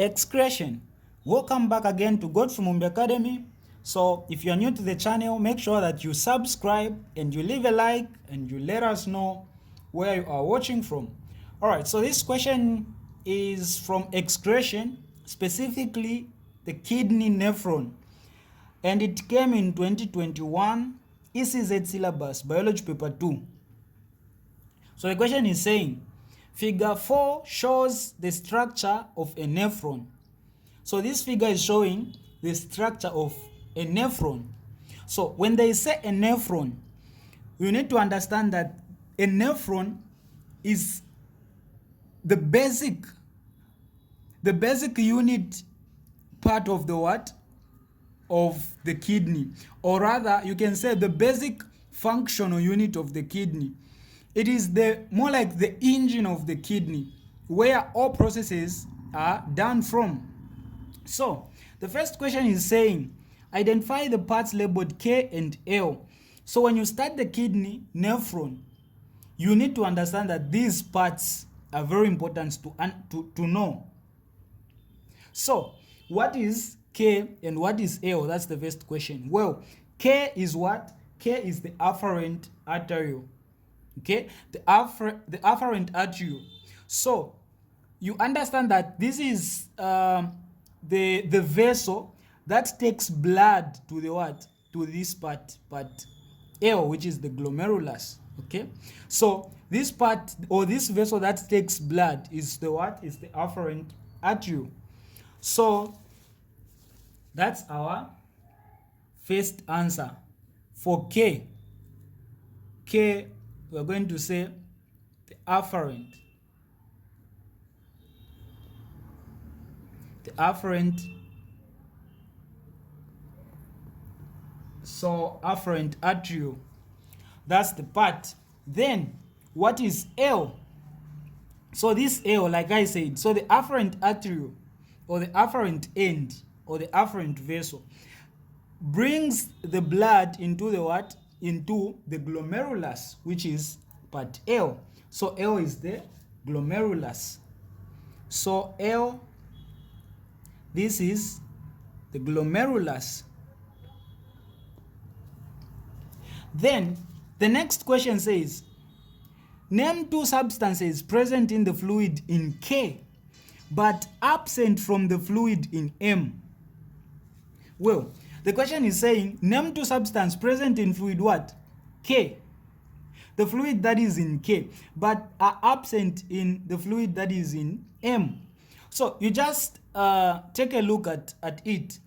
Excretion. Welcome back again to Godfrey Mumbi Academy. So if you're new to the channel, make sure that you subscribe and you leave a like and you let us know where you are watching from. Alright, so this question is from Excretion, specifically the kidney nephron, and it came in 2021 ECZ syllabus, biology paper 2. So the question is saying, figure 4 shows the structure of a nephron. So this figure is showing the structure of a nephron. So when they say a nephron, you need to understand that a nephron is the basic unit part of the what? Of the kidney, or rather you can say the basic functional unit of the kidney. It is the more like the engine of the kidney, where all processes are done from. So the first question is saying, identify the parts labeled K and L. So when you start the kidney nephron, you need to understand that these parts are very important to know. So what is K and what is L? That's the first question. Well, K is what? K is the afferent arteriole. Okay, the afferent arteriole. So you understand that this is the vessel that takes blood to the what? To this part L, which is the glomerulus. Okay, so this part or this vessel that takes blood is the what? Is the afferent arteriole. So that's our first answer for K. K, we're going to say the afferent. The afferent. So afferent arteriole. That's the part. Then what is L? So this L, like I said, so the afferent arteriole or the afferent end or the afferent vessel brings the blood into the what? Into the glomerulus, which is part L. So L is the glomerulus. So L, this is the glomerulus. Then the next question says, name two substances present in the fluid in K but absent from the fluid in M. Well, the question is saying, name two substances present in fluid what? K. The fluid that is in K, but are absent in the fluid that is in M. So you just take a look at it.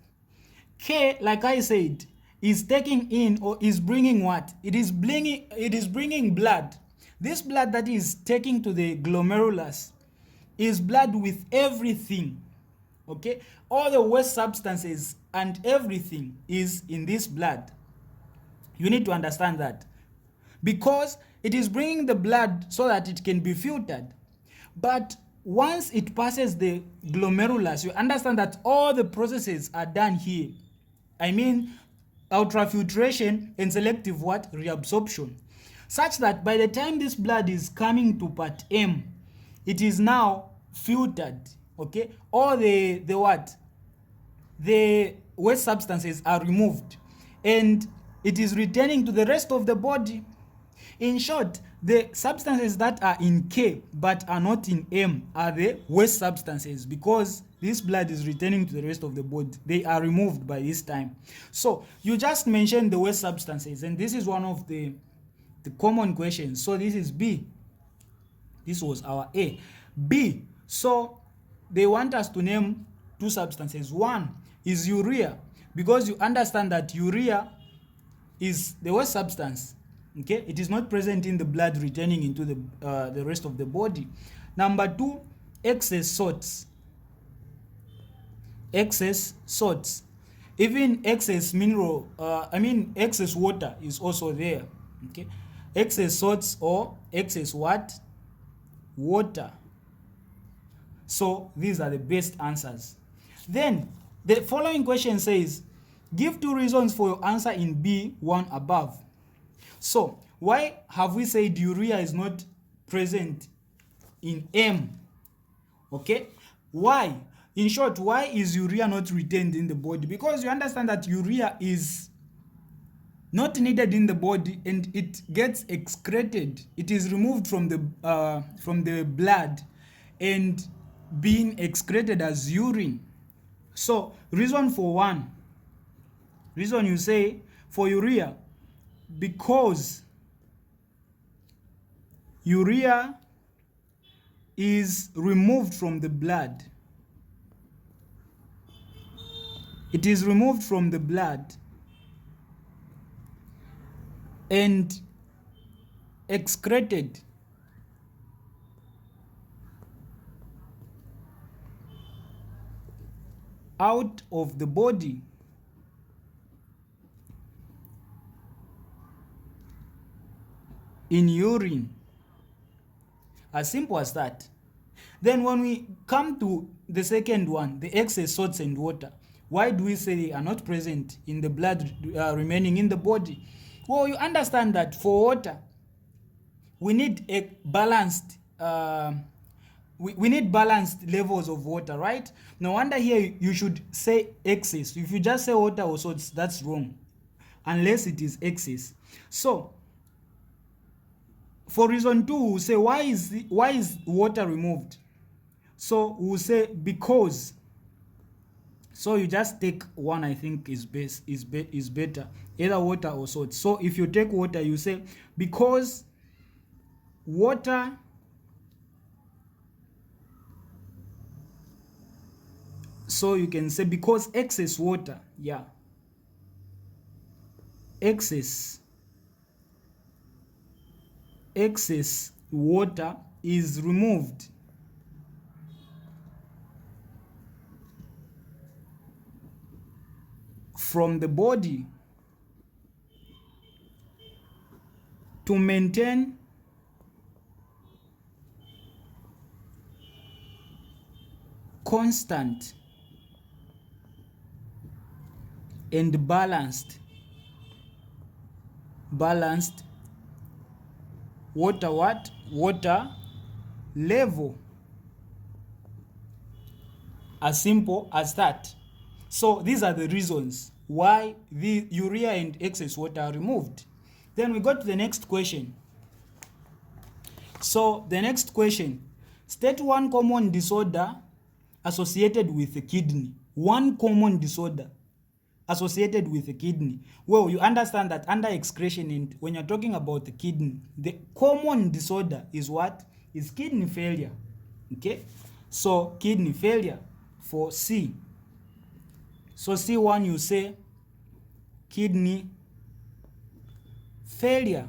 K, like I said, is taking in or is bringing what? It is bringing blood. This blood that is taking to the glomerulus is blood with everything. Okay, all the waste substances and everything is in this blood. You need to understand that, because it is bringing the blood so that it can be filtered. But once it passes the glomerulus, you understand that all the processes are done here. I mean, ultrafiltration and selective what? Reabsorption. Such that by the time this blood is coming to part M, it is now filtered. Okay, all the what? The waste substances are removed and it is returning to the rest of the body. In short, the substances that are in K but are not in M are the waste substances, because this blood is returning to the rest of the body. They are removed by this time. So you just mentioned the waste substances, and this is one of the common questions. So this is B. This was our A. B. So they want us to name two substances. One is urea, because you understand that urea is the waste substance. Okay, it is not present in the blood returning into the rest of the body. Number two, excess salts. Excess salts. Even excess mineral, excess water is also there. Okay, excess salts or excess what? Water. So these are the best answers. Then the following question says, give two reasons for your answer in B, one above. So why have we said urea is not present in M? Okay, why? In short, why is urea not retained in the body? Because you understand that urea is not needed in the body and it gets excreted. It is removed from the blood and being excreted as urine. So reason you say for urea, because urea is removed from the blood. It is removed from the blood and excreted out of the body in urine. As simple as that. Then when we come to the second one, the excess salts and water, why do we say they are not present in the blood remaining in the body? Well, you understand that for water, we need a balanced we need balanced levels of water, right? No wonder here you should say excess. If you just say water or salts, that's wrong, unless it is excess. So for reason 2, we'll say why is water removed? So we'll say because. So you just take one, I think is better, either water or salt. So if you take water, you say because water so you can say because excess water, excess water is removed from the body to maintain constant and balanced water level. As simple as that. So these are the reasons why the urea and excess water are removed. Then we go to the next question. So the next question, state one common disorder associated with the kidney. One common disorder associated with the kidney. Well, you understand that under excretion, and when you're talking about the kidney, the common disorder is what? Is kidney failure. Okay? So kidney failure for C. So C1 you say kidney failure.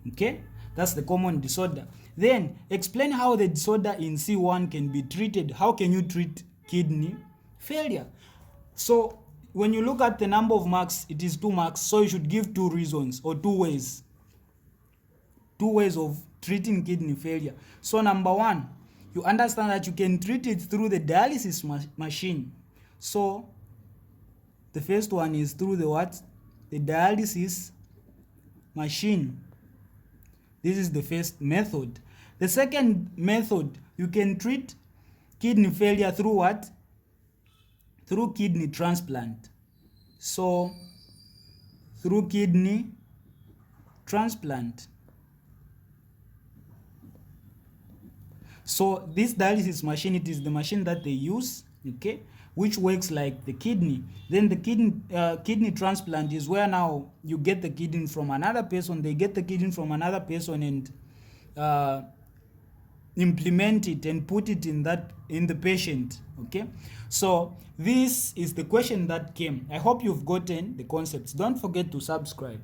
Okay? That's the common disorder. Then explain how the disorder in C1 can be treated. How can you treat kidney failure? So when you look at the number of marks, it is 2 marks. So you should give 2 reasons or 2 ways. 2 ways of treating kidney failure. So number 1, you understand that you can treat it through the dialysis machine. So the first one is through the what? The dialysis machine. This is the first method. The second method, you can treat kidney failure through what? Through kidney transplant. So through kidney transplant. So this dialysis machine, it is the machine that they use, okay, which works like the kidney. Then the kidney transplant is where now you get the kidney from another person. They get the kidney from another person and implement it and put it in the patient. Okay, so this is the question that came. I hope you've gotten the concepts. Don't forget to subscribe.